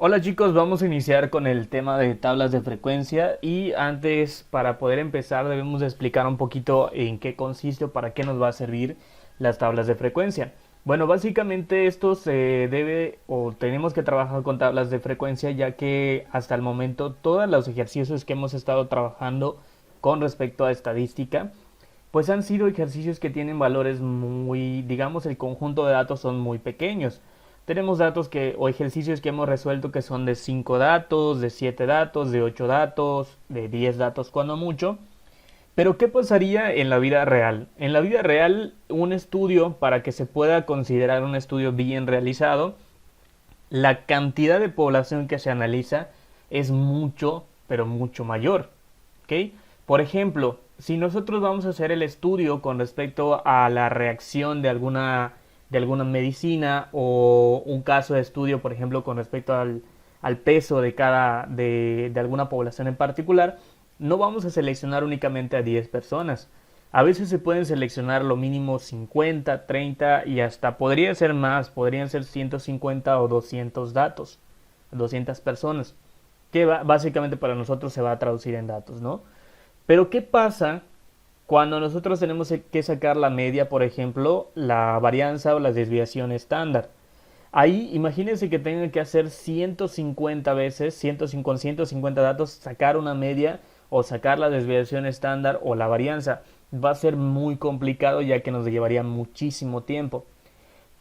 Hola chicos, vamos a iniciar con el tema de tablas de frecuencia y antes para poder empezar debemos explicar un poquito en qué consiste o para qué nos va a servir las tablas de frecuencia. Bueno, básicamente esto se debe o tenemos que trabajar con tablas de frecuencia ya que hasta el momento todos los ejercicios que hemos estado trabajando con respecto a estadística pues han sido ejercicios que tienen valores muy, digamos, el conjunto de datos son muy pequeños. Tenemos datos que, o ejercicios que hemos resuelto que son de 5 datos, de 7 datos, de 8 datos, de 10 datos cuando mucho. Pero ¿qué pasaría en la vida real? En la vida real, un estudio, para que se pueda considerar un estudio bien realizado, la cantidad de población que se analiza es mucho, pero mucho mayor. ¿Ok? Por ejemplo, si nosotros vamos a hacer el estudio con respecto a la reacción de alguna medicina o un caso de estudio, por ejemplo, con respecto al peso de alguna población en particular, no vamos a seleccionar únicamente a 10 personas. A veces se pueden seleccionar lo mínimo 50, 30 y hasta podría ser más, podrían ser 150 o 200 datos, 200 personas, que básicamente para nosotros se va a traducir en datos, ¿no? Pero ¿qué pasa cuando nosotros tenemos que sacar la media, por ejemplo, la varianza o la desviación estándar? Ahí imagínense que tengan que hacer 150 veces, 150 datos, sacar una media o sacar la desviación estándar o la varianza. Va a ser muy complicado ya que nos llevaría muchísimo tiempo.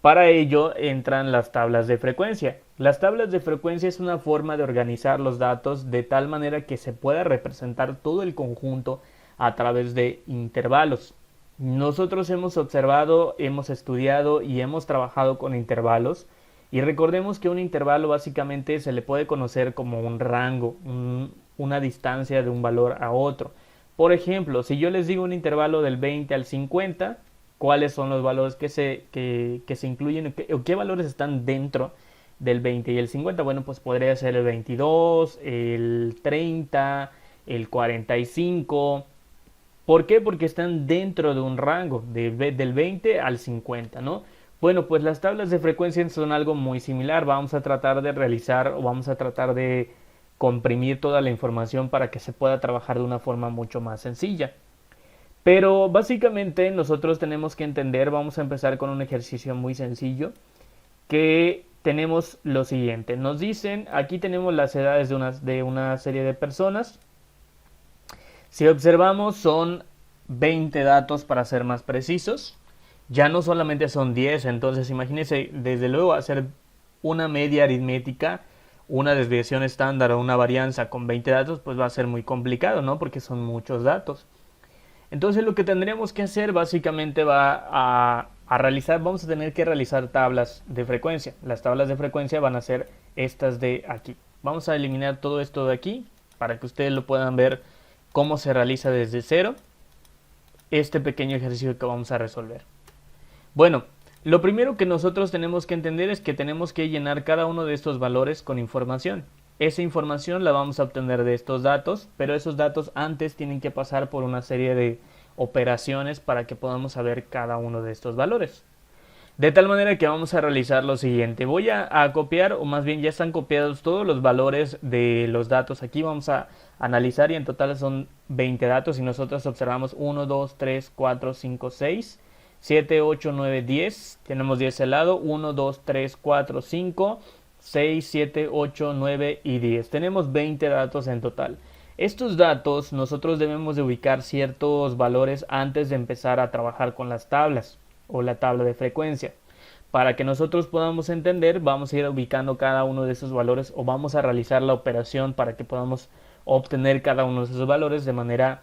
Para ello entran las tablas de frecuencia. Las tablas de frecuencia es una forma de organizar los datos de tal manera que se pueda representar todo el conjunto a través de intervalos. Nosotros hemos observado, hemos estudiado y hemos trabajado con intervalos y recordemos que un intervalo básicamente se le puede conocer como un rango, una distancia de un valor a otro. Por ejemplo, si yo les digo un intervalo del 20 al 50, cuáles son los valores que se incluyen o qué valores están dentro del 20 y el 50. Bueno, pues podría ser el 22, el 30, el 45. ¿Por qué? Porque están dentro de un rango del 20 al 50, ¿no? Bueno, pues las tablas de frecuencia son algo muy similar. Vamos a tratar de realizar o vamos a tratar de comprimir toda la información para que se pueda trabajar de una forma mucho más sencilla. Pero básicamente nosotros tenemos que entender, vamos a empezar con un ejercicio muy sencillo, que tenemos lo siguiente. Nos dicen, aquí tenemos las edades de una serie de personas. Si observamos son 20 datos para ser más precisos. Ya no solamente son 10, entonces imagínense, desde luego hacer una media aritmética, una desviación estándar o una varianza con 20 datos, pues va a ser muy complicado, ¿no? Porque son muchos datos. Entonces lo que tendríamos que hacer básicamente a realizar, vamos a tener que realizar tablas de frecuencia. Las tablas de frecuencia van a ser estas de aquí. Vamos a eliminar todo esto de aquí para que ustedes lo puedan ver cómo se realiza desde cero este pequeño ejercicio que vamos a resolver. Bueno, lo primero que nosotros tenemos que entender es que tenemos que llenar cada uno de estos valores con información. Esa información la vamos a obtener de estos datos, pero esos datos antes tienen que pasar por una serie de operaciones para que podamos saber cada uno de estos valores. De tal manera que vamos a realizar lo siguiente. Voy a copiar, o más bien ya están copiados todos los valores de los datos. Aquí vamos a analizar y en total son 20 datos y nosotros observamos 1, 2, 3, 4, 5, 6, 7, 8, 9, 10. Tenemos 10 al lado. 1, 2, 3, 4, 5, 6, 7, 8, 9 y 10. Tenemos 20 datos en total. Estos datos nosotros debemos de ubicar ciertos valores antes de empezar a trabajar con las tablas o la tabla de frecuencia. Para que nosotros podamos entender, vamos a ir ubicando cada uno de esos valores o vamos a realizar la operación para que podamos obtener cada uno de esos valores de manera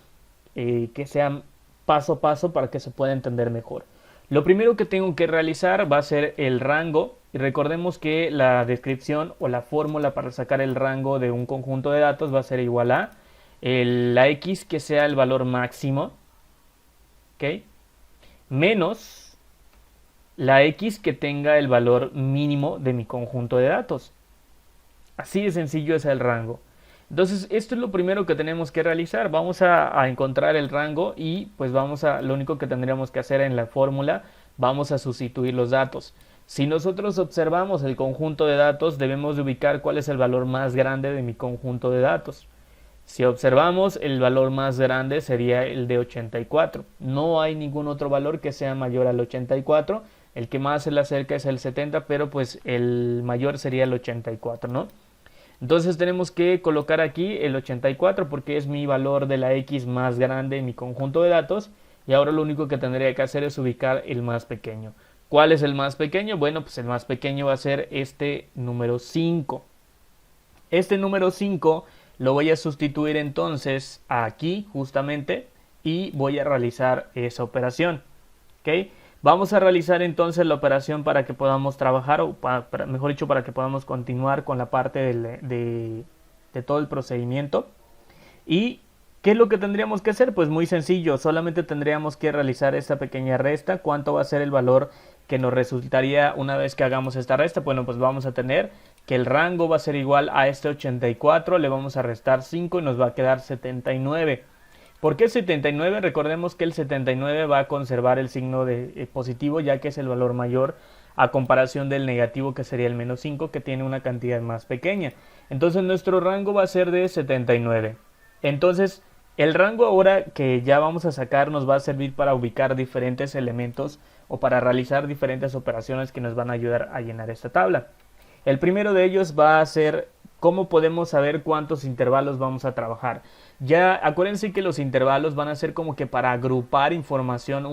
que sea paso a paso para que se pueda entender mejor. Lo primero que tengo que realizar va a ser el rango. Y recordemos que la descripción o la fórmula para sacar el rango de un conjunto de datos va a ser igual a la x que sea el valor máximo, ¿ok? Menos la x que tenga el valor mínimo de mi conjunto de datos. Así de sencillo es el rango. Entonces esto es lo primero que tenemos que realizar. Vamos a encontrar el rango y pues lo único que tendríamos que hacer en la fórmula, vamos a sustituir los datos. Si nosotros observamos el conjunto de datos, debemos de ubicar cuál es el valor más grande de mi conjunto de datos. Si observamos, el valor más grande sería el de 84. No hay ningún otro valor que sea mayor al 84. El que más se le acerca es el 70, pero pues el mayor sería el 84, ¿no? Entonces tenemos que colocar aquí el 84 porque es mi valor de la X más grande en mi conjunto de datos. Y ahora lo único que tendría que hacer es ubicar el más pequeño. ¿Cuál es el más pequeño? Bueno, pues el más pequeño va a ser este número 5. Este número 5 lo voy a sustituir entonces aquí justamente y voy a realizar esa operación. ¿Ok? Vamos a realizar entonces la operación para que podamos trabajar, o mejor dicho, para que podamos continuar con la parte de todo el procedimiento. ¿Y qué es lo que tendríamos que hacer? Pues muy sencillo, solamente tendríamos que realizar esta pequeña resta. ¿Cuánto va a ser el valor que nos resultaría una vez que hagamos esta resta? Bueno, pues vamos a tener que el rango va a ser igual a este 84, le vamos a restar 5 y nos va a quedar 79. ¿Por qué 79? Recordemos que el 79 va a conservar el signo de positivo, ya que es el valor mayor a comparación del negativo, que sería el menos 5, que tiene una cantidad más pequeña. Entonces nuestro rango va a ser de 79. Entonces el rango ahora que ya vamos a sacar nos va a servir para ubicar diferentes elementos o para realizar diferentes operaciones que nos van a ayudar a llenar esta tabla. El primero de ellos va a ser cómo podemos saber cuántos intervalos vamos a trabajar. Ya acuérdense que los intervalos van a ser como que para agrupar información,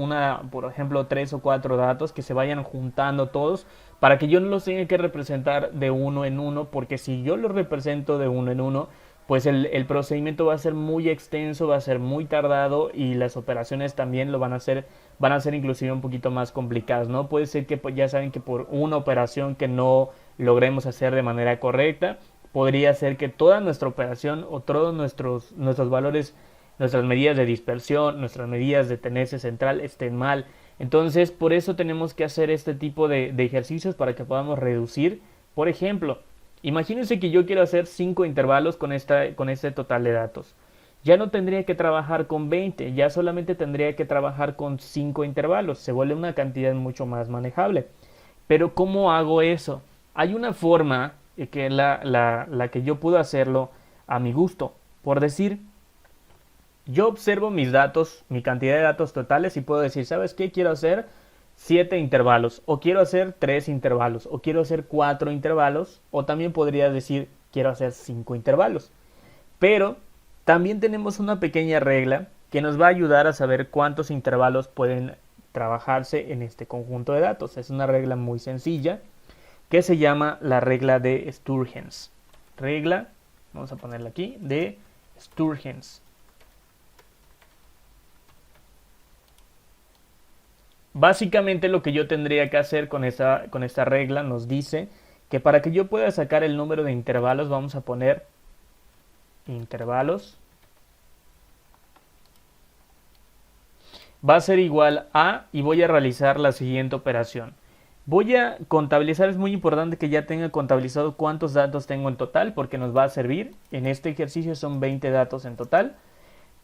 por ejemplo 3 o 4 datos que se vayan juntando todos para que yo no los tenga que representar de uno en uno, porque si yo los represento de uno en uno, pues el procedimiento va a ser muy extenso, va a ser muy tardado y las operaciones también lo van a ser inclusive un poquito más complicadas, ¿no? Puede ser que pues, ya saben que por una operación que no logremos hacer de manera correcta, podría ser que toda nuestra operación o todos nuestros valores, nuestras medidas de dispersión, nuestras medidas de tenencia central estén mal. Entonces, por eso tenemos que hacer este tipo de ejercicios para que podamos reducir. Por ejemplo, imagínense que yo quiero hacer 5 intervalos con este total de datos. Ya no tendría que trabajar con 20, ya solamente tendría que trabajar con 5 intervalos. Se vuelve una cantidad mucho más manejable. Pero ¿cómo hago eso? Hay una forma que es la que yo puedo hacerlo a mi gusto. Por decir, yo observo mis datos, mi cantidad de datos totales y puedo decir, ¿sabes qué? Quiero hacer 7 intervalos, o quiero hacer 3 intervalos, o quiero hacer 4 intervalos, o también podría decir, quiero hacer 5 intervalos. Pero también tenemos una pequeña regla que nos va a ayudar a saber cuántos intervalos pueden trabajarse en este conjunto de datos. Es una regla muy sencilla que se llama la regla de Sturgeon. Regla, vamos a ponerla aquí, de Sturgeon. Básicamente lo que yo tendría que hacer con esta regla nos dice que para que yo pueda sacar el número de intervalos vamos a poner intervalos. Va a ser igual a, y voy a realizar la siguiente operación. Voy a contabilizar, es muy importante que ya tenga contabilizado cuántos datos tengo en total porque nos va a servir. En este ejercicio son 20 datos en total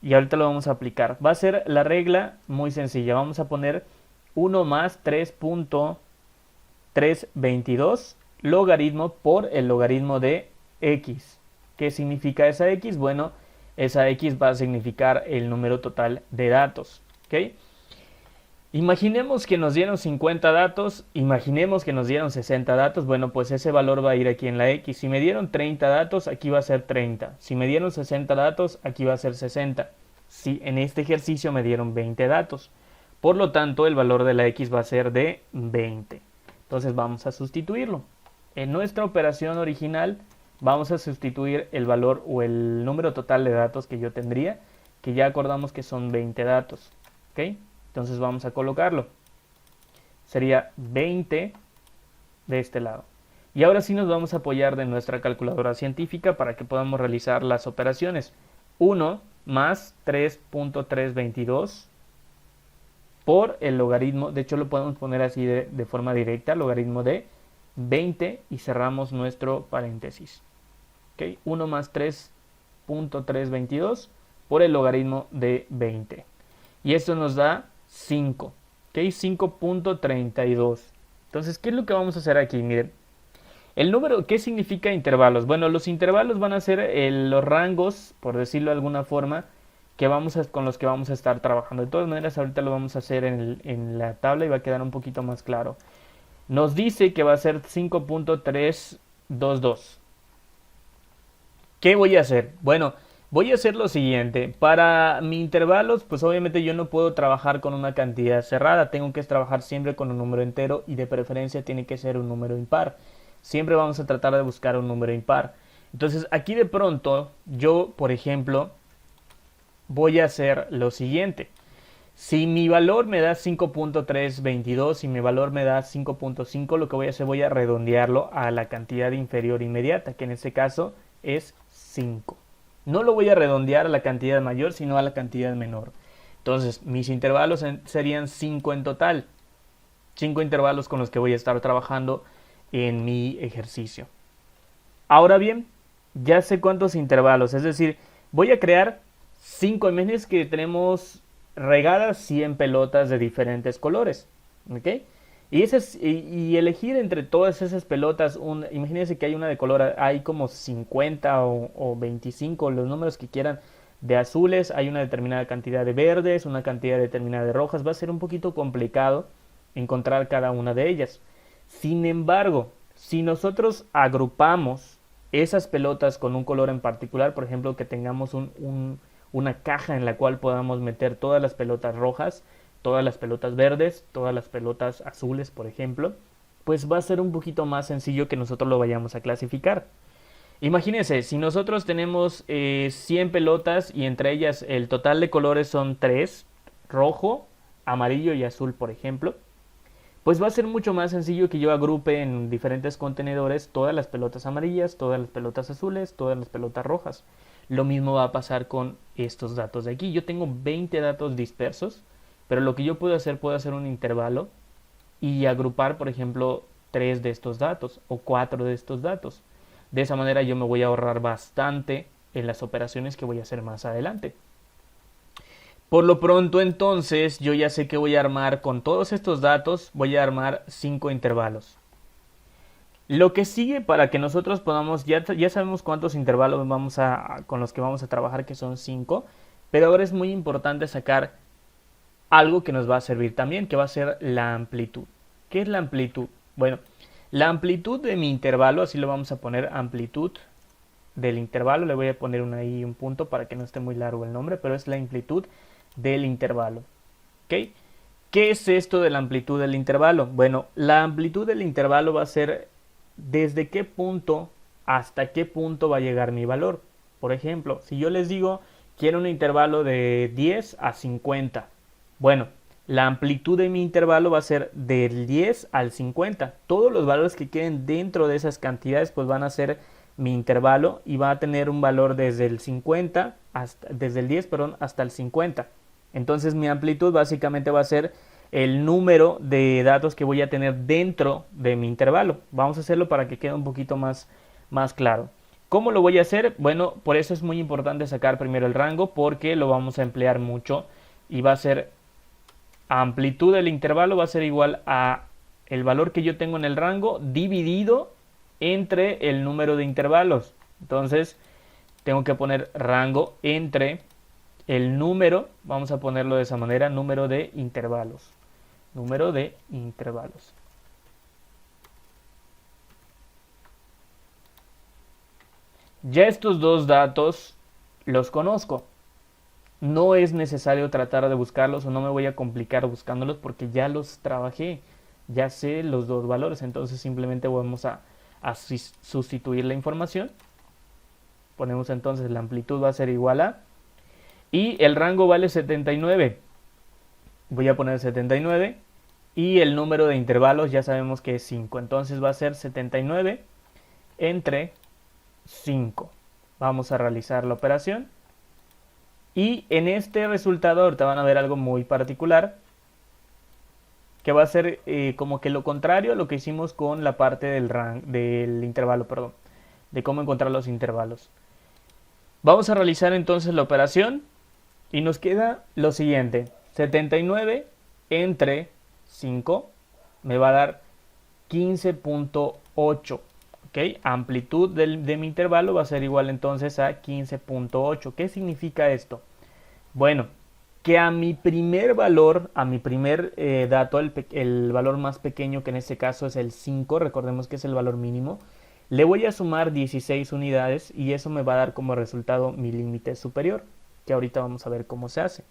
y ahorita lo vamos a aplicar. Va a ser la regla muy sencilla. Vamos a poner 1 más 3.322 logaritmo por el logaritmo de x. ¿Qué significa esa x? Bueno, esa x va a significar el número total de datos. ¿Okay? Imaginemos que nos dieron 50 datos, imaginemos que nos dieron 60 datos, bueno, pues ese valor va a ir aquí en la X. Si me dieron 30 datos, aquí va a ser 30. Si me dieron 60 datos, aquí va a ser 60. Si en este ejercicio me dieron 20 datos. Por lo tanto, el valor de la X va a ser de 20. Entonces vamos a sustituirlo. En nuestra operación original vamos a sustituir el valor o el número total de datos que yo tendría, que ya acordamos que son 20 datos. ¿Ok? Entonces vamos a colocarlo. Sería 20 de este lado. Y ahora sí nos vamos a apoyar de nuestra calculadora científica para que podamos realizar las operaciones. 1 más 3.322 por el logaritmo, de hecho lo podemos poner así de forma directa, logaritmo de 20 y cerramos nuestro paréntesis. ¿Okay? 1 más 3.322 por el logaritmo de 20. Y esto nos da 5, ¿ok? 5.32. Entonces, ¿qué es lo que vamos a hacer aquí? Miren, el número, ¿qué significa intervalos? Bueno, los intervalos van a ser los rangos, por decirlo de alguna forma, con los que vamos a estar trabajando. De todas maneras, ahorita lo vamos a hacer en la tabla y va a quedar un poquito más claro. Nos dice que va a ser 5.322. ¿Qué voy a hacer? Bueno, voy a hacer lo siguiente. Para mis intervalos, pues obviamente yo no puedo trabajar con una cantidad cerrada. Tengo que trabajar siempre con un número entero y de preferencia tiene que ser un número impar. Siempre vamos a tratar de buscar un número impar. Entonces aquí de pronto yo, por ejemplo, voy a hacer lo siguiente. Si mi valor me da 5.322 y mi valor me da 5.5, lo que voy a hacer, voy a redondearlo a la cantidad inferior inmediata, que en este caso es 5. No lo voy a redondear a la cantidad mayor, sino a la cantidad menor. Entonces, mis intervalos serían 5 en total. 5 intervalos con los que voy a estar trabajando en mi ejercicio. Ahora bien, ya sé cuántos intervalos, es decir, voy a crear 5 imágenes que tenemos regadas 100 pelotas de diferentes colores, ¿ok? Y elegir entre todas esas pelotas, imagínense que hay una de color, hay como 50 o 25, los números que quieran, de azules, hay una determinada cantidad de verdes, una cantidad determinada de rojas, va a ser un poquito complicado encontrar cada una de ellas. Sin embargo, si nosotros agrupamos esas pelotas con un color en particular, por ejemplo, que tengamos una caja en la cual podamos meter todas las pelotas rojas, todas las pelotas verdes, todas las pelotas azules, por ejemplo, pues va a ser un poquito más sencillo que nosotros lo vayamos a clasificar. Imagínense, si nosotros tenemos 100 pelotas y entre ellas el total de colores son 3, rojo, amarillo y azul, por ejemplo, pues va a ser mucho más sencillo que yo agrupe en diferentes contenedores todas las pelotas amarillas, todas las pelotas azules, todas las pelotas rojas. Lo mismo va a pasar con estos datos de aquí. Yo tengo 20 datos dispersos, pero lo que yo puedo hacer un intervalo y agrupar, por ejemplo, 3 de estos datos o 4 de estos datos. De esa manera yo me voy a ahorrar bastante en las operaciones que voy a hacer más adelante. Por lo pronto entonces yo ya sé que voy a armar con todos estos datos, voy a armar 5 intervalos. Lo que sigue para que nosotros podamos, ya sabemos cuántos intervalos con los que vamos a trabajar, que son 5, pero ahora es muy importante sacar algo que nos va a servir también, que va a ser la amplitud. ¿Qué es la amplitud? Bueno, la amplitud de mi intervalo, así lo vamos a poner, amplitud del intervalo, le voy a poner ahí un punto para que no esté muy largo el nombre, pero es la amplitud del intervalo. ¿Ok? ¿Qué es esto de la amplitud del intervalo? Bueno, la amplitud del intervalo va a ser desde qué punto hasta qué punto va a llegar mi valor. Por ejemplo, si yo les digo quiero un intervalo de 10 a 50, bueno, la amplitud de mi intervalo va a ser del 10 al 50. Todos los valores que queden dentro de esas cantidades pues van a ser mi intervalo y va a tener un valor desde el 50 desde el 10, perdón, hasta el 50. Entonces mi amplitud básicamente va a ser el número de datos que voy a tener dentro de mi intervalo. Vamos a hacerlo para que quede un poquito más claro. ¿Cómo lo voy a hacer? Bueno, por eso es muy importante sacar primero el rango, porque lo vamos a emplear mucho y va a ser amplitud del intervalo va a ser igual a el valor que yo tengo en el rango dividido entre el número de intervalos. Entonces tengo que poner rango entre el número, vamos a ponerlo de esa manera, número de intervalos. Número de intervalos. Ya estos dos datos los conozco. No es necesario tratar de buscarlos o no me voy a complicar buscándolos porque ya los trabajé. Ya sé los dos valores, entonces simplemente vamos a sustituir la información. Ponemos entonces la amplitud va a ser igual a y el rango vale 79. Voy a poner 79 y el número de intervalos ya sabemos que es 5. Entonces va a ser 79 entre 5. Vamos a realizar la operación. Y en este resultado ahorita van a ver algo muy particular, que va a ser como que lo contrario a lo que hicimos con la parte del intervalo, perdón, de cómo encontrar los intervalos. Vamos a realizar entonces la operación y nos queda lo siguiente: 79 entre 5 me va a dar 15.8. ¿Ok? Amplitud de mi intervalo va a ser igual entonces a 15.8. ¿Qué significa esto? Bueno, que a mi primer valor, a mi primer dato, el valor más pequeño, que en este caso es el 5, recordemos que es el valor mínimo, le voy a sumar 16 unidades y eso me va a dar como resultado mi límite superior, que ahorita vamos a ver cómo se hace.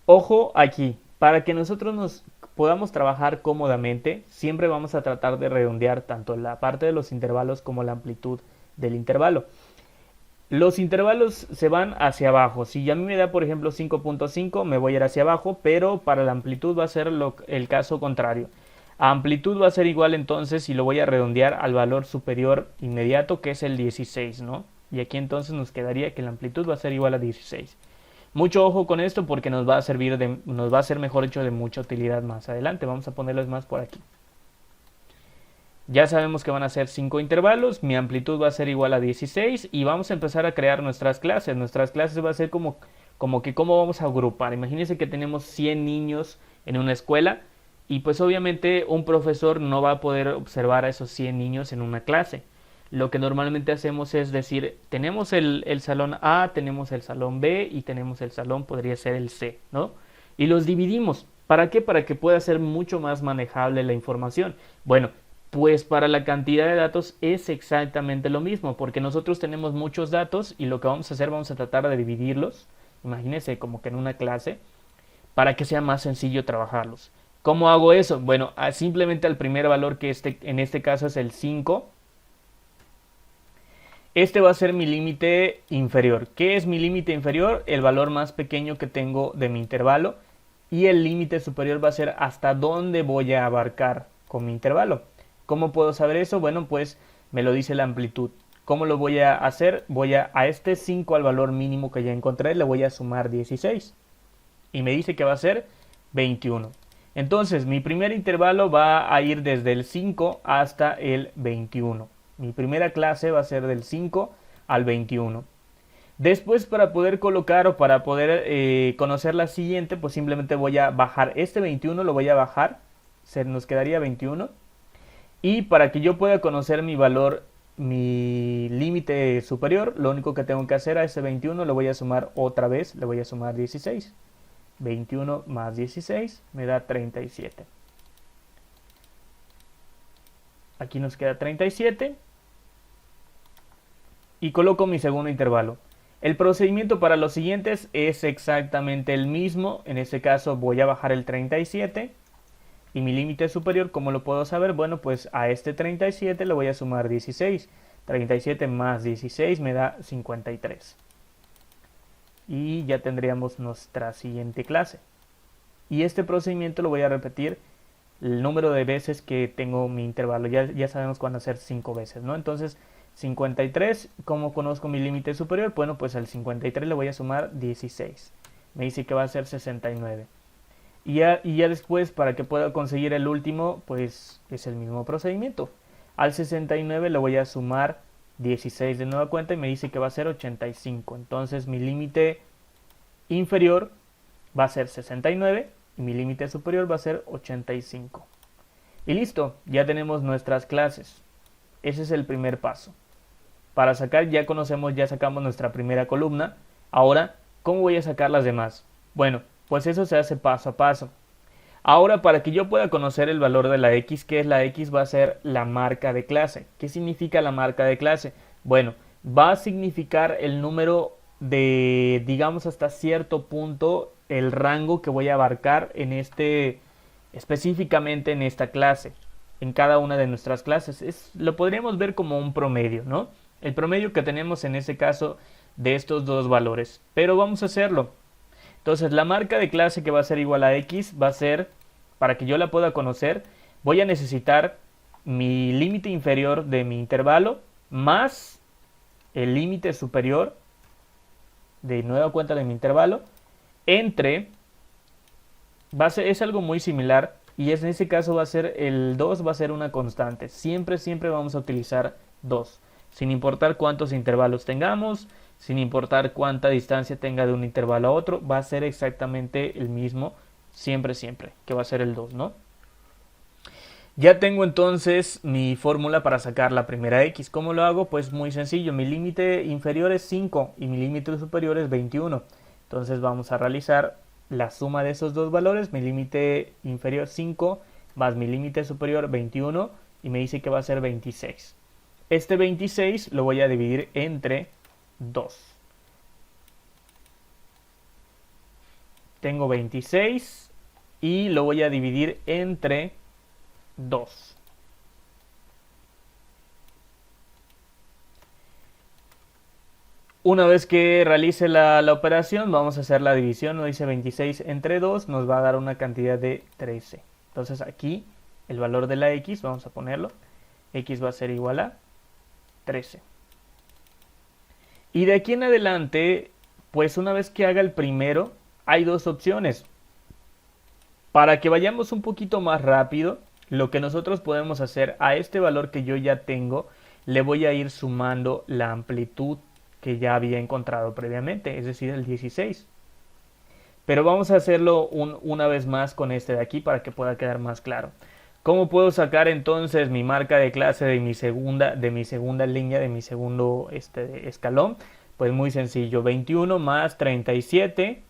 Ojo aquí, para que nosotros nos podamos trabajar cómodamente, siempre vamos a tratar de redondear tanto la parte de los intervalos como la amplitud del intervalo. Los intervalos se van hacia abajo. Si a mí me da, por ejemplo, 5.5, me voy a ir hacia abajo, pero para la amplitud va a ser el caso contrario. A amplitud va a ser igual entonces, y lo voy a redondear al valor superior inmediato, que es el 16, ¿no? Y aquí entonces nos quedaría que la amplitud va a ser igual a 16. Mucho ojo con esto porque nos va a servir nos va a ser, mejor dicho, de mucha utilidad más adelante. Vamos a ponerles más por aquí. Ya sabemos que van a ser 5 intervalos, mi amplitud va a ser igual a 16 y vamos a empezar a crear nuestras clases. Nuestras clases va a ser como que cómo vamos a agrupar. Imagínense que tenemos 100 niños en una escuela y pues obviamente un profesor no va a poder observar a esos 100 niños en una clase. Lo que normalmente hacemos es decir, tenemos el salón A, tenemos el salón B y tenemos el salón, podría ser el C, ¿no? Y los dividimos. ¿Para qué? Para que pueda ser mucho más manejable la información. Bueno, pues para la cantidad de datos es exactamente lo mismo, porque nosotros tenemos muchos datos y lo que vamos a hacer, vamos a tratar de dividirlos, imagínense como que en una clase, para que sea más sencillo trabajarlos. ¿Cómo hago eso? Bueno, simplemente al primer valor, que en este caso es el 5, este va a ser mi límite inferior. ¿Qué es mi límite inferior? El valor más pequeño que tengo de mi intervalo, y el límite superior va a ser hasta dónde voy a abarcar con mi intervalo. ¿Cómo puedo saber eso? Bueno, pues me lo dice la amplitud. ¿Cómo lo voy a hacer? Voy a este 5, al valor mínimo que ya encontré, le voy a sumar 16. Y me dice que va a ser 21. Entonces, mi primer intervalo va a ir desde el 5 hasta el 21. Mi primera clase va a ser del 5 al 21. Después, para poder colocar o para poder conocer la siguiente, pues simplemente voy a bajar este 21, lo voy a bajar. Se nos quedaría 21. Y para que yo pueda conocer mi valor, mi límite superior, lo único que tengo que hacer a ese 21 lo voy a sumar otra vez, le voy a sumar 16. 21 más 16 me da 37. Aquí nos queda 37. Y coloco mi segundo intervalo. El procedimiento para los siguientes es exactamente el mismo. En este caso voy a bajar el 37. Y mi límite superior, ¿cómo lo puedo saber? Bueno, pues a este 37 le voy a sumar 16. 37 más 16 me da 53. Y ya tendríamos nuestra siguiente clase. Y este procedimiento lo voy a repetir el número de veces que tengo mi intervalo. Ya sabemos cuándo hacer 5 veces, ¿no? Entonces, 53, ¿cómo conozco mi límite superior? Bueno, pues al 53 le voy a sumar 16. Me dice que va a ser 69. Y ya después, para que pueda conseguir el último, pues es el mismo procedimiento. Al 69 le voy a sumar 16 de nueva cuenta y me dice que va a ser 85. Entonces mi límite inferior va a ser 69 y mi límite superior va a ser 85. Y listo, ya tenemos nuestras clases. Ese es el primer paso. Para sacar, ya sacamos nuestra primera columna. Ahora, ¿cómo voy a sacar las demás? Bueno, pues eso se hace paso a paso. Ahora, para que yo pueda conocer el valor de la X, ¿qué es la X? Va a ser la marca de clase. ¿Qué significa la marca de clase? Bueno, va a significar el número de, digamos, hasta cierto punto, el rango que voy a abarcar específicamente en esta clase, en cada una de nuestras clases. Lo podríamos ver como un promedio, ¿no? El promedio que tenemos en este caso de estos dos valores. Pero vamos a hacerlo. Entonces la marca de clase, que va a ser igual a X, va a ser, para que yo la pueda conocer, voy a necesitar mi límite inferior de mi intervalo más el límite superior de nueva cuenta de mi intervalo entre, es algo muy similar, y en este caso va a ser el 2, va a ser una constante. Siempre vamos a utilizar 2, sin importar cuántos intervalos tengamos, sin importar cuánta distancia tenga de un intervalo a otro, va a ser exactamente el mismo, siempre, que va a ser el 2, ¿no? Ya tengo entonces mi fórmula para sacar la primera x. ¿Cómo lo hago? Pues muy sencillo. Mi límite inferior es 5 y mi límite superior es 21. Entonces vamos a realizar la suma de esos dos valores. Mi límite inferior 5 más mi límite superior 21 y me dice que va a ser 26. Este 26 lo voy a dividir entre 2. Tengo 26 y lo voy a dividir entre 2. Una vez que realice la operación, vamos a hacer la división. Nos dice 26 entre 2, nos va a dar una cantidad de 13. Entonces aquí el valor de la x, vamos a ponerlo, x va a ser igual a 13. Y de aquí en adelante, pues una vez que haga el primero, hay dos opciones. Para que vayamos un poquito más rápido, lo que nosotros podemos hacer a este valor que yo ya tengo, le voy a ir sumando la amplitud que ya había encontrado previamente, es decir, el 16. Pero vamos a hacerlo una vez más con este de aquí para que pueda quedar más claro. ¿Cómo puedo sacar entonces mi marca de clase de mi segunda línea, de mi segundo escalón? Pues muy sencillo, 21 más 37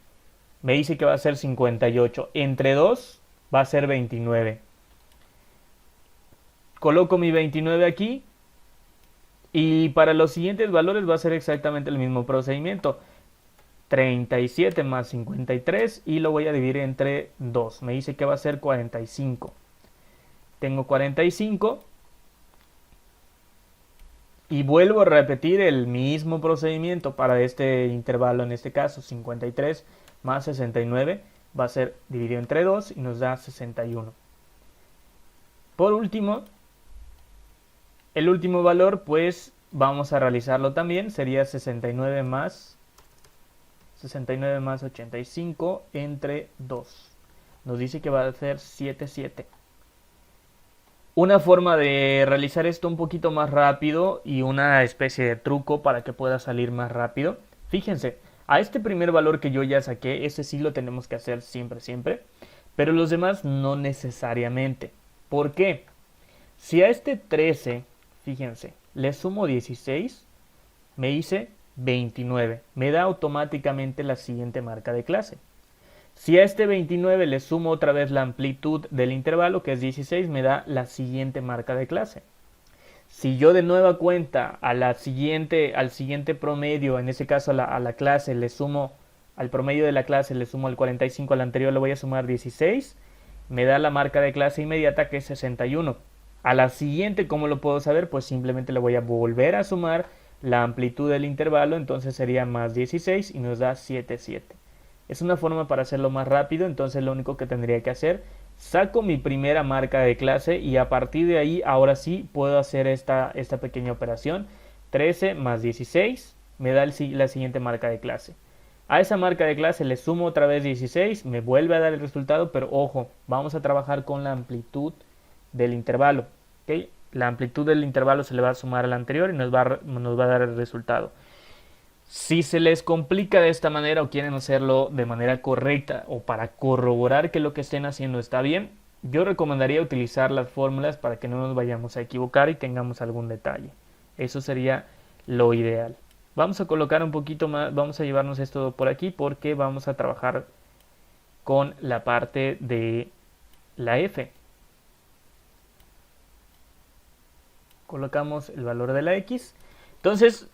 me dice que va a ser 58. Entre 2 va a ser 29. Coloco mi 29 aquí. Y para los siguientes valores va a ser exactamente el mismo procedimiento. 37 más 53 y lo voy a dividir entre 2. Me dice que va a ser 45. Tengo 45. Y vuelvo a repetir el mismo procedimiento para este intervalo, en este caso 53 más 69 va a ser dividido entre 2 y nos da 61. Por último, el último valor pues vamos a realizarlo también, sería 69 más 85 entre 2. Nos dice que va a ser 77. Una forma de realizar esto un poquito más rápido y una especie de truco para que pueda salir más rápido. Fíjense, a este primer valor que yo ya saqué, ese sí lo tenemos que hacer siempre, pero los demás no necesariamente. ¿Por qué? Si a este 13, fíjense, le sumo 16, me dice 29. Me da automáticamente la siguiente marca de clase. Si a este 29 le sumo otra vez la amplitud del intervalo, que es 16, me da la siguiente marca de clase. Si yo de nueva cuenta al siguiente promedio, en ese caso a la clase, le sumo al promedio de la clase, le sumo el 45, al anterior le voy a sumar 16, me da la marca de clase inmediata que es 61. A la siguiente, ¿cómo lo puedo saber? Pues simplemente le voy a volver a sumar la amplitud del intervalo, entonces sería más 16 y nos da 77. Es una forma para hacerlo más rápido, entonces lo único que tendría que hacer, saco mi primera marca de clase y a partir de ahí, ahora sí, puedo hacer esta pequeña operación. 13 más 16 me da la siguiente marca de clase. A esa marca de clase le sumo otra vez 16, me vuelve a dar el resultado, pero ojo, vamos a trabajar con la amplitud del intervalo. ¿Okay? La amplitud del intervalo se le va a sumar al anterior y nos va a dar el resultado. Si se les complica de esta manera o quieren hacerlo de manera correcta o para corroborar que lo que estén haciendo está bien, yo recomendaría utilizar las fórmulas para que no nos vayamos a equivocar y tengamos algún detalle. Eso sería lo ideal. Vamos a colocar un poquito más, vamos a llevarnos esto por aquí porque vamos a trabajar con la parte de la f. Colocamos el valor de la x. Entonces,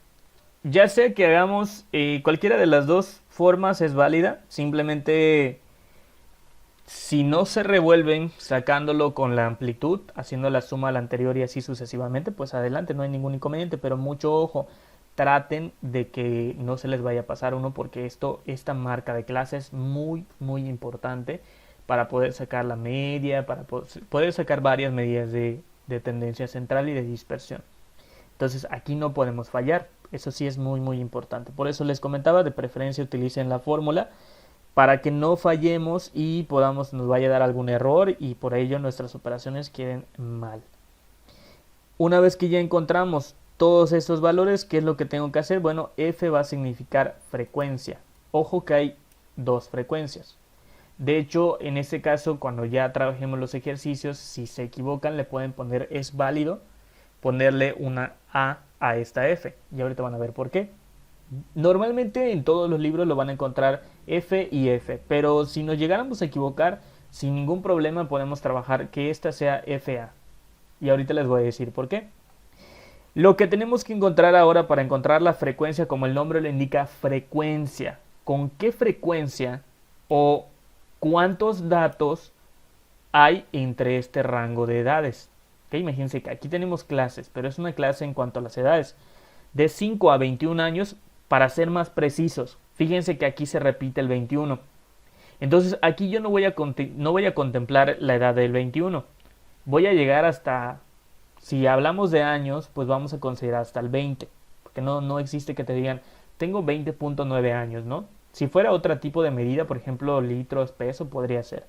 ya sea que hagamos cualquiera de las dos formas es válida, simplemente si no se revuelven sacándolo con la amplitud, haciendo la suma al anterior y así sucesivamente, pues adelante, no hay ningún inconveniente, pero mucho ojo, traten de que no se les vaya a pasar uno porque esta marca de clase es muy importante para poder sacar la media, para poder sacar varias medidas de tendencia central y de dispersión. Entonces aquí no podemos fallar, eso sí es muy importante. Por eso les comentaba, de preferencia utilicen la fórmula para que no fallemos y nos vaya a dar algún error y por ello nuestras operaciones queden mal. Una vez que ya encontramos todos estos valores, ¿qué es lo que tengo que hacer? Bueno, f va a significar frecuencia. Ojo que hay dos frecuencias. De hecho, en este caso, cuando ya trabajemos los ejercicios, si se equivocan, le pueden poner es válido ponerle una a esta F. Y ahorita van a ver por qué. Normalmente en todos los libros lo van a encontrar F y F, pero si nos llegáramos a equivocar, sin ningún problema podemos trabajar que esta sea FA. Y ahorita les voy a decir por qué. Lo que tenemos que encontrar ahora para encontrar la frecuencia, como el nombre lo indica, frecuencia. ¿Con qué frecuencia o cuántos datos hay entre este rango de edades? ¿Okay? Imagínense que aquí tenemos clases, pero es una clase en cuanto a las edades. De 5 a 21 años, para ser más precisos. Fíjense que aquí se repite el 21. Entonces aquí yo no voy a contemplar la edad del 21. Voy a llegar hasta, si hablamos de años, pues vamos a considerar hasta el 20. Porque no existe que te digan, tengo 20.9 años, ¿no? Si fuera otro tipo de medida, por ejemplo, litros, peso, podría ser.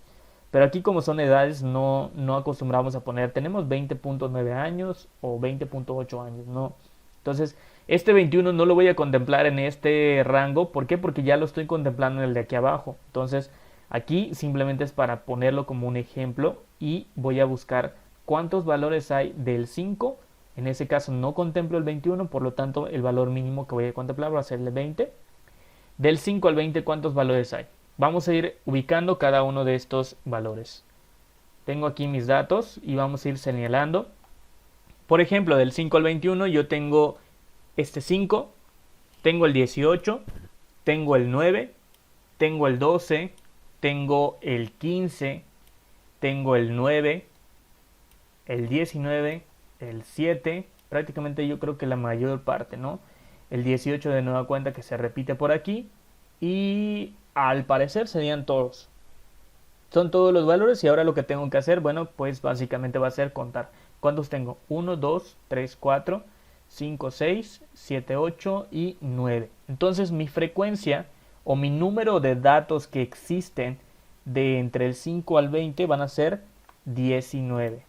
Pero aquí como son edades, no acostumbramos a poner, tenemos 20.9 años o 20.8 años, no. Entonces, este 21 no lo voy a contemplar en este rango. ¿Por qué? Porque ya lo estoy contemplando en el de aquí abajo. Entonces, aquí simplemente es para ponerlo como un ejemplo y voy a buscar cuántos valores hay del 5. En ese caso no contemplo el 21, por lo tanto el valor mínimo que voy a contemplar va a ser el 20. Del 5 al 20, ¿cuántos valores hay? Vamos a ir ubicando cada uno de estos valores. Tengo aquí mis datos y vamos a ir señalando. Por ejemplo, del 5 al 21 yo tengo este 5, tengo el 18, tengo el 9, tengo el 12, tengo el 15, tengo el 9, el 19, el 7, prácticamente yo creo que la mayor parte, ¿no? El 18 de nueva cuenta que se repite por aquí y al parecer serían todos. Son todos los valores y ahora lo que tengo que hacer, bueno, pues básicamente va a ser contar. ¿Cuántos tengo? 1, 2, 3, 4, 5, 6, 7, 8 y 9. Entonces mi frecuencia o mi número de datos que existen de entre el 5 al 20 van a ser 19.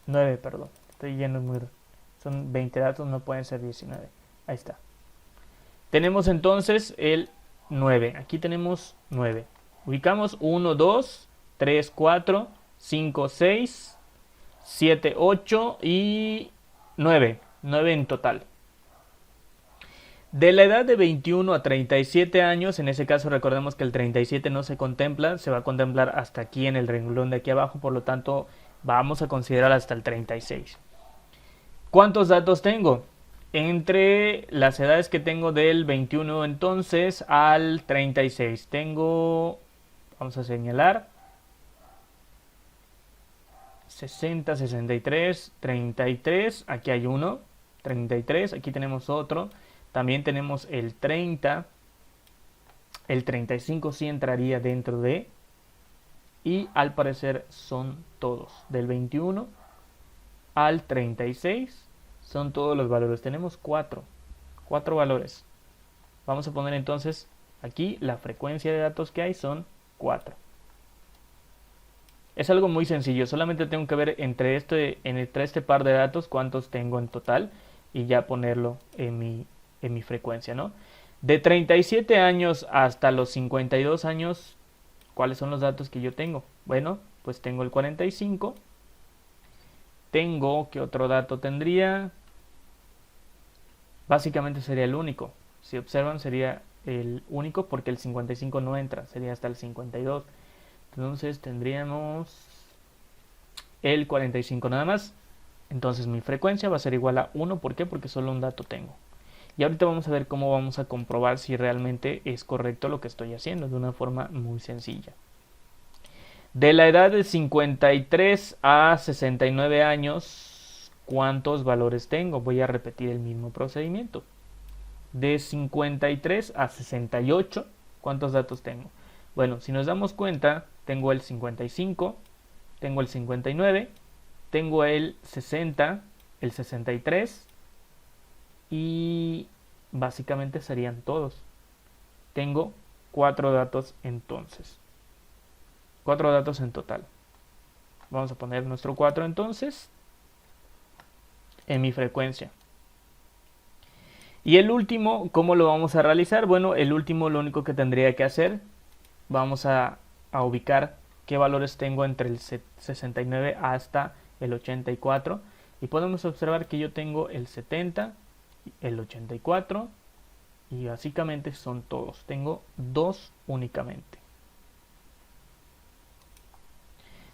9, perdón. Estoy yendo muy... Son 20 datos, no pueden ser 19. Ahí está. Tenemos entonces el 9. Aquí tenemos 9. Ubicamos 1, 2, 3, 4, 5, 6, 7, 8 y 9. 9 en total. De la edad de 21 a 37 años, en ese caso recordemos que el 37 no se contempla, se va a contemplar hasta aquí en el renglón de aquí abajo, por lo tanto vamos a considerar hasta el 36. ¿Cuántos datos tengo? Entre las edades que tengo del 21 entonces al 36 tengo, vamos a señalar, 60, 63, 33, aquí hay uno, 33, aquí tenemos otro, también tenemos el 30, el 35 sí entraría dentro de, y al parecer son todos, del 21 al 36 son todos los valores, tenemos 4 valores. Vamos a poner entonces aquí la frecuencia de datos que hay son 4. Es algo muy sencillo, solamente tengo que ver entre este par de datos cuántos tengo en total y ya ponerlo en mi frecuencia, ¿no? De 37 años hasta los 52 años, ¿cuáles son los datos que yo tengo? Bueno, pues tengo el 45. Tengo, ¿qué otro dato tendría? Básicamente sería el único. Si observan sería el único porque el 55 no entra, sería hasta el 52. Entonces tendríamos el 45 nada más. Entonces mi frecuencia va a ser igual a 1. ¿Por qué? Porque solo un dato tengo. Y ahorita vamos a ver cómo vamos a comprobar si realmente es correcto lo que estoy haciendo de una forma muy sencilla. De la edad de 53 a 69 años, ¿cuántos valores tengo? Voy a repetir el mismo procedimiento. De 53 a 68, ¿cuántos datos tengo? Bueno, si nos damos cuenta, tengo el 55, tengo el 59, tengo el 60, el 63 y básicamente serían todos. Tengo 4 datos entonces. 4 datos en total. Vamos a poner nuestro 4 entonces en mi frecuencia. Y el último, ¿cómo lo vamos a realizar? Bueno, el último lo único que tendría que hacer, vamos a ubicar qué valores tengo entre el 69 hasta el 84 y podemos observar que yo tengo el 70, el 84 y básicamente son todos, tengo dos únicamente.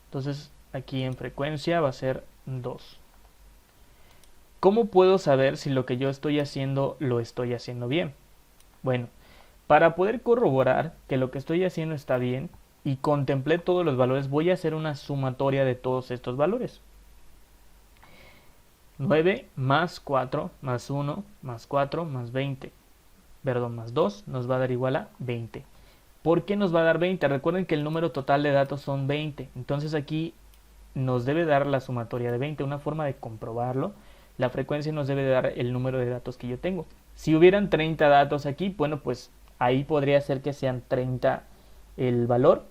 Entonces aquí en frecuencia va a ser 2. ¿Cómo puedo saber si lo que yo estoy haciendo lo estoy haciendo bien? Bueno, para poder corroborar que lo que estoy haciendo está bien y contemplé todos los valores, voy a hacer una sumatoria de todos estos valores. 9 más 4 más 1 más 4 más 20, perdón, más 2 nos va a dar igual a 20. ¿Por qué nos va a dar 20? Recuerden que el número total de datos son 20, entonces aquí nos debe dar la sumatoria de 20. Una forma de comprobarlo, la frecuencia nos debe dar el número de datos que yo tengo. Si hubieran 30 datos aquí, bueno, pues ahí podría ser que sean 30 el valor,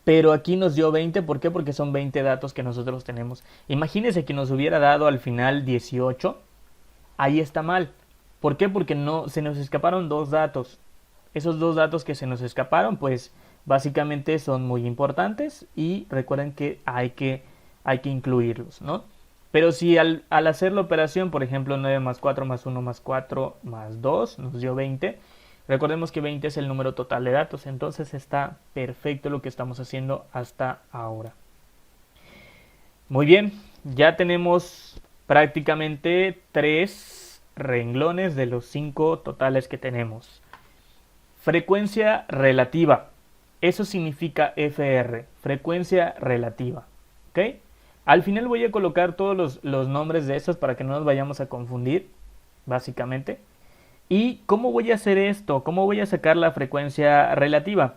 pero aquí nos dio 20, ¿por qué? Porque son 20 datos que nosotros tenemos. Imagínense que nos hubiera dado al final 18, ahí está mal. ¿Por qué? Porque no, se nos escaparon dos datos. Esos dos datos que se nos escaparon, pues básicamente son muy importantes y recuerden que hay que incluirlos, ¿no? Pero si al hacer la operación, por ejemplo, 9 más 4 más 1 más 4 más 2 nos dio 20, recordemos que 20 es el número total de datos, entonces está perfecto lo que estamos haciendo hasta ahora. Muy bien, ya tenemos prácticamente 3 renglones de los 5 totales que tenemos. Frecuencia relativa, eso significa FR, frecuencia relativa, ¿ok? Al final voy a colocar todos los nombres de estos para que no nos vayamos a confundir, básicamente. ¿Y cómo voy a hacer esto? ¿Cómo voy a sacar la frecuencia relativa?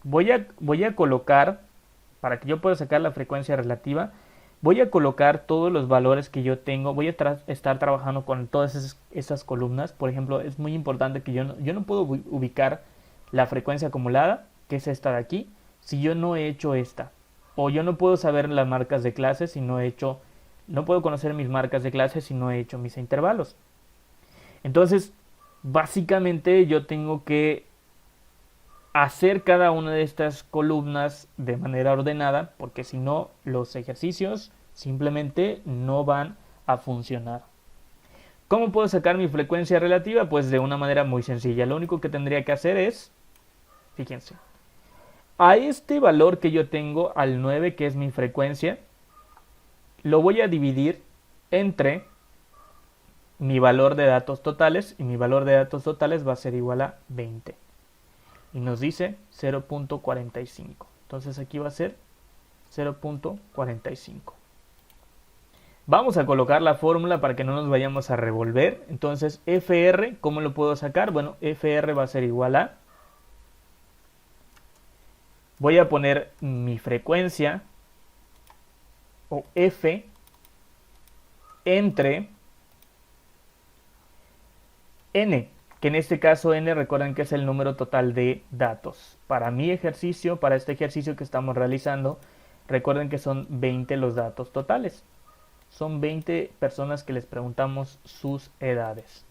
Voy a colocar, para que yo pueda sacar la frecuencia relativa, voy a colocar todos los valores que yo tengo. Voy a estar trabajando con todas esas columnas. Por ejemplo, es muy importante que yo no puedo ubicar la frecuencia acumulada, que es esta de aquí, si yo no he hecho esta. O yo no puedo saber las marcas de clase si no he hecho, no puedo conocer mis marcas de clase si no he hecho mis intervalos. Entonces, básicamente yo tengo que hacer cada una de estas columnas de manera ordenada, porque si no, los ejercicios simplemente no van a funcionar. ¿Cómo puedo sacar mi frecuencia relativa? Pues de una manera muy sencilla. Lo único que tendría que hacer es, fíjense, a este valor que yo tengo, al 9, que es mi frecuencia, lo voy a dividir entre mi valor de datos totales, y mi valor de datos totales va a ser igual a 20. Y nos dice 0.45. Entonces aquí va a ser 0.45. Vamos a colocar la fórmula para que no nos vayamos a revolver. Entonces FR, ¿cómo lo puedo sacar? Bueno, FR va a ser igual a... Voy a poner mi frecuencia, o F, entre N, que en este caso N, recuerden que es el número total de datos. Para mi ejercicio, para este ejercicio que estamos realizando, recuerden que son 20 los datos totales. Son 20 personas que les preguntamos sus edades.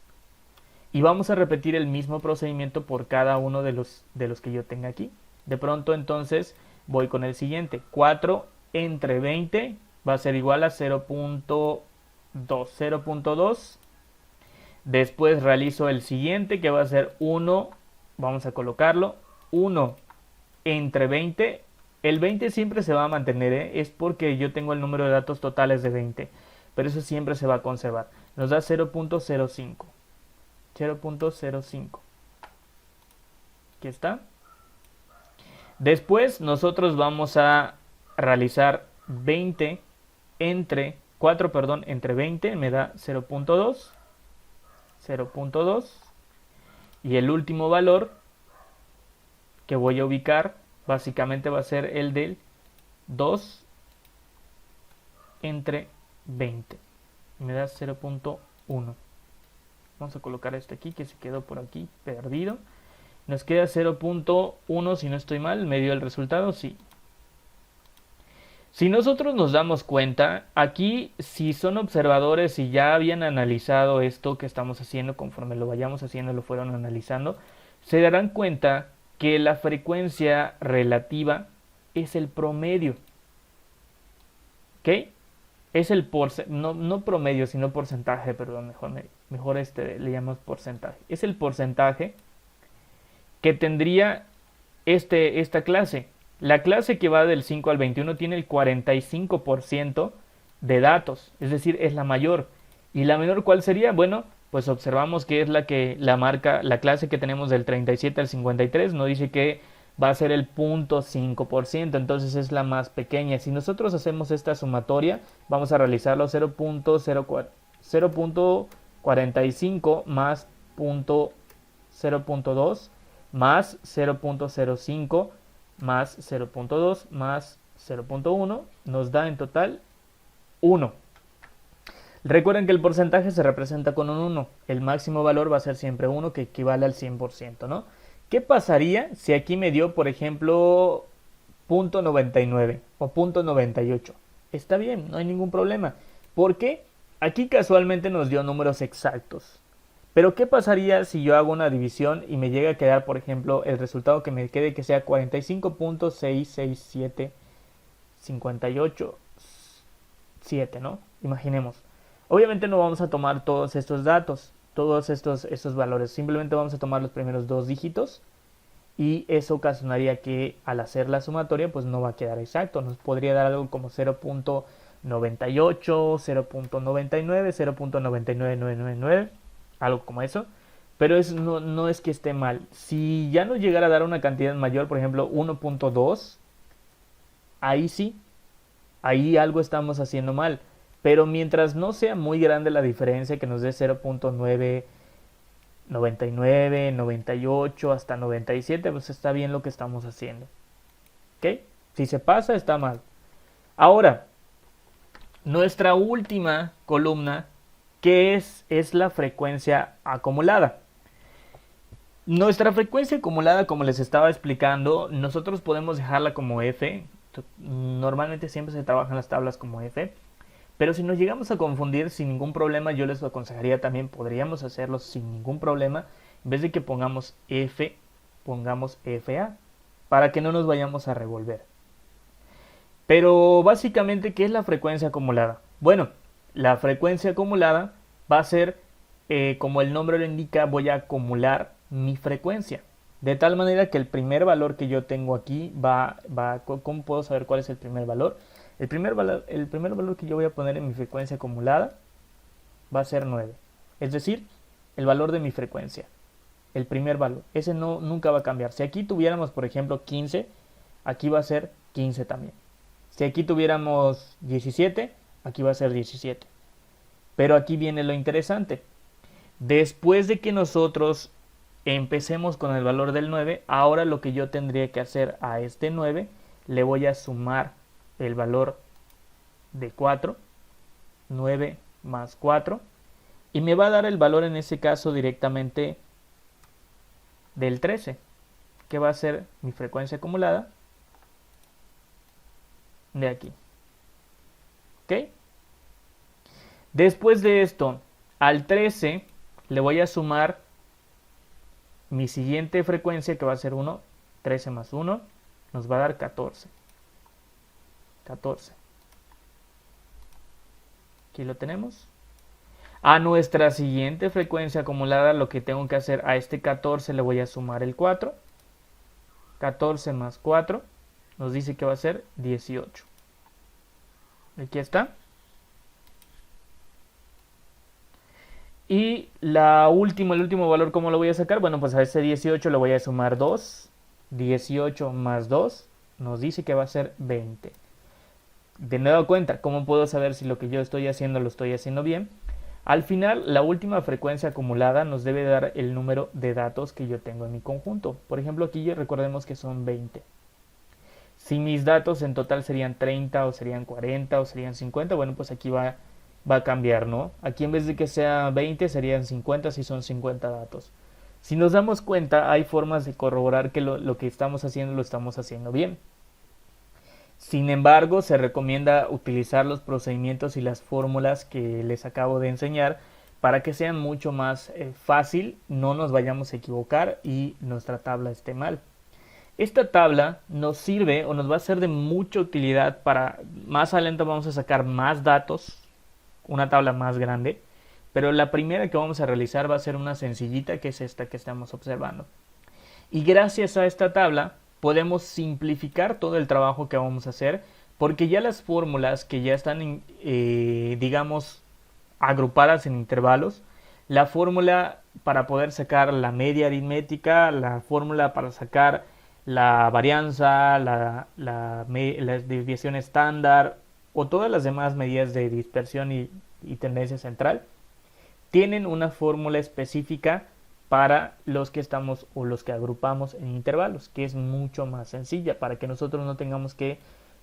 Y vamos a repetir el mismo procedimiento por cada uno de los que yo tenga aquí. De pronto entonces voy con el siguiente. 4 entre 20 va a ser igual a 0.2. 0.2. Después realizo el siguiente, que va a ser 1. Vamos a colocarlo. 1 entre 20. El 20 siempre se va a mantener, ¿eh? Es porque yo tengo el número de datos totales de 20. Pero eso siempre se va a conservar. Nos da 0.05. 0.05. Aquí está. Después nosotros vamos a realizar 20 entre 4, perdón, entre 20 me da 0.2. 0.2. Y el último valor que voy a ubicar básicamente va a ser el del 2 entre 20. Y me da 0.1. Vamos a colocar este aquí que se quedó por aquí perdido. Nos queda 0.1 si no estoy mal. ¿Me dio el resultado? Sí. Si nosotros nos damos cuenta, aquí si son observadores y ya habían analizado esto que estamos haciendo, conforme lo vayamos haciendo, lo fueron analizando, se darán cuenta que la frecuencia relativa es el promedio. ¿Ok? Es el no promedio, sino porcentaje, perdón, mejor le llamamos porcentaje. Es el porcentaje que tendría esta clase. La clase que va del 5 al 21 tiene el 45% de datos, es decir, es la mayor. ¿Y la menor cuál sería? Bueno, pues observamos que es la clase que tenemos del 37 al 53, nos dice que va a ser el 0.5%, entonces es la más pequeña. Si nosotros hacemos esta sumatoria, vamos a realizarlo 0.45 más 0.2 más 0.05 más 0.2 más 0.1 nos da en total 1. Recuerden que el porcentaje se representa con un 1. El máximo valor va a ser siempre 1, que equivale al 100%, ¿no? ¿Qué pasaría si aquí me dio, por ejemplo, 0.99 o 0.98? Está bien, no hay ningún problema. ¿Por qué? Aquí casualmente nos dio números exactos. Pero ¿qué pasaría si yo hago una división y me llega a quedar, por ejemplo, el resultado que me quede que sea 45.66758.7, ¿no? Imaginemos. Obviamente no vamos a tomar todos estos datos, todos estos valores. Simplemente vamos a tomar los primeros dos dígitos y eso ocasionaría que al hacer la sumatoria pues no va a quedar exacto. Nos podría dar algo como 0.98, 0.99, 0.99999, algo como eso. Pero no es que esté mal. Si ya nos llegara a dar una cantidad mayor, por ejemplo 1.2, ahí sí, ahí algo estamos haciendo mal. Pero mientras no sea muy grande la diferencia, que nos dé 0.9, 99, 98 hasta 97, pues está bien lo que estamos haciendo. ¿Ok? Si se pasa, está mal. Ahora, nuestra última columna, que es la frecuencia acumulada. Nuestra frecuencia acumulada, como les estaba explicando, nosotros podemos dejarla como F. Normalmente siempre se trabajan las tablas como F. Pero si nos llegamos a confundir sin ningún problema, yo les aconsejaría también, podríamos hacerlo sin ningún problema. En vez de que pongamos F, pongamos FA, para que no nos vayamos a revolver. Pero básicamente, ¿qué es la frecuencia acumulada? Bueno, la frecuencia acumulada va a ser, como el nombre lo indica, voy a acumular mi frecuencia. De tal manera que el primer valor que yo tengo aquí ¿cómo puedo saber cuál es el primer valor? El primer valor que yo voy a poner en mi frecuencia acumulada va a ser 9. Es decir, el valor de mi frecuencia. El primer valor. Ese nunca va a cambiar. Si aquí tuviéramos, por ejemplo, 15, aquí va a ser 15 también. Si aquí tuviéramos 17, aquí va a ser 17. Pero aquí viene lo interesante. Después de que nosotros empecemos con el valor del 9, ahora lo que yo tendría que hacer a este 9, le voy a sumar el valor de 4, 9 más 4, y me va a dar el valor en ese caso directamente del 13, que va a ser mi frecuencia acumulada de aquí. ¿Ok? Después de esto, al 13 le voy a sumar mi siguiente frecuencia, que va a ser 1, 13 más 1, nos va a dar 14. 14. Aquí lo tenemos. A nuestra siguiente frecuencia acumulada, lo que tengo que hacer, a este 14 le voy a sumar el 4. 14 más 4 nos dice que va a ser 18. Aquí está. Y el último valor, ¿cómo lo voy a sacar? Bueno, pues a este 18 le voy a sumar 2. 18 más 2 nos dice que va a ser 20. De nueva cuenta, ¿cómo puedo saber si lo que yo estoy haciendo lo estoy haciendo bien? Al final, la última frecuencia acumulada nos debe dar el número de datos que yo tengo en mi conjunto. Por ejemplo, aquí recordemos que son 20. Si mis datos en total serían 30 o serían 40 o serían 50, bueno, pues aquí va a cambiar, ¿no? Aquí en vez de que sea 20 serían 50 si son 50 datos. Si nos damos cuenta, hay formas de corroborar que lo que estamos haciendo lo estamos haciendo bien. Sin embargo, se recomienda utilizar los procedimientos y las fórmulas que les acabo de enseñar para que sean mucho más fácil, no nos vayamos a equivocar y nuestra tabla esté mal. Esta tabla nos sirve o nos va a ser de mucha utilidad para más adelante vamos a sacar más datos, una tabla más grande, pero la primera que vamos a realizar va a ser una sencillita que es esta que estamos observando. Y gracias a esta tabla podemos simplificar todo el trabajo que vamos a hacer porque ya las fórmulas que ya están, digamos, agrupadas en intervalos, la fórmula para poder sacar la media aritmética, la fórmula para sacar la varianza, la desviación estándar o todas las demás medidas de dispersión y tendencia central, tienen una fórmula específica para los que estamos o los que agrupamos en intervalos, que es mucho más sencilla para que nosotros no tengamos que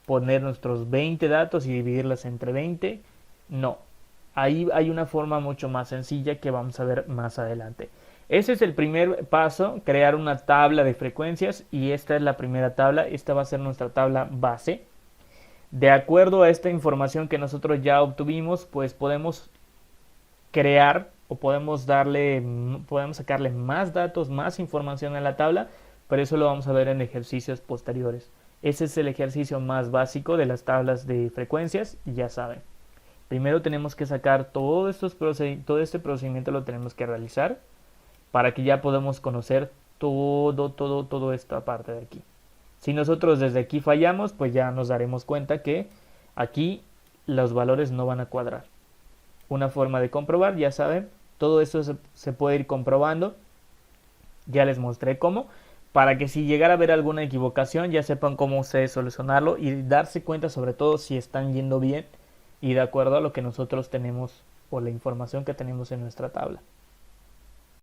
poner nuestros 20 datos y dividirlas entre 20. No, ahí hay una forma mucho más sencilla que vamos a ver más adelante. Ese es el primer paso, crear una tabla de frecuencias y esta es la primera tabla, esta va a ser nuestra tabla base. De acuerdo a esta información que nosotros ya obtuvimos, pues podemos crear o podemos sacarle más datos, más información a la tabla, pero eso lo vamos a ver en ejercicios posteriores. Ese es el ejercicio más básico de las tablas de frecuencias y ya saben. Primero tenemos que sacar todo este procedimiento lo tenemos que realizar para que ya podamos conocer todo esta parte de aquí. Si nosotros desde aquí fallamos, pues ya nos daremos cuenta que aquí los valores no van a cuadrar. Una forma de comprobar, ya saben, todo esto se puede ir comprobando, ya les mostré cómo, para que si llegara a haber alguna equivocación ya sepan cómo se solucionarlo y darse cuenta sobre todo si están yendo bien y de acuerdo a lo que nosotros tenemos o la información que tenemos en nuestra tabla.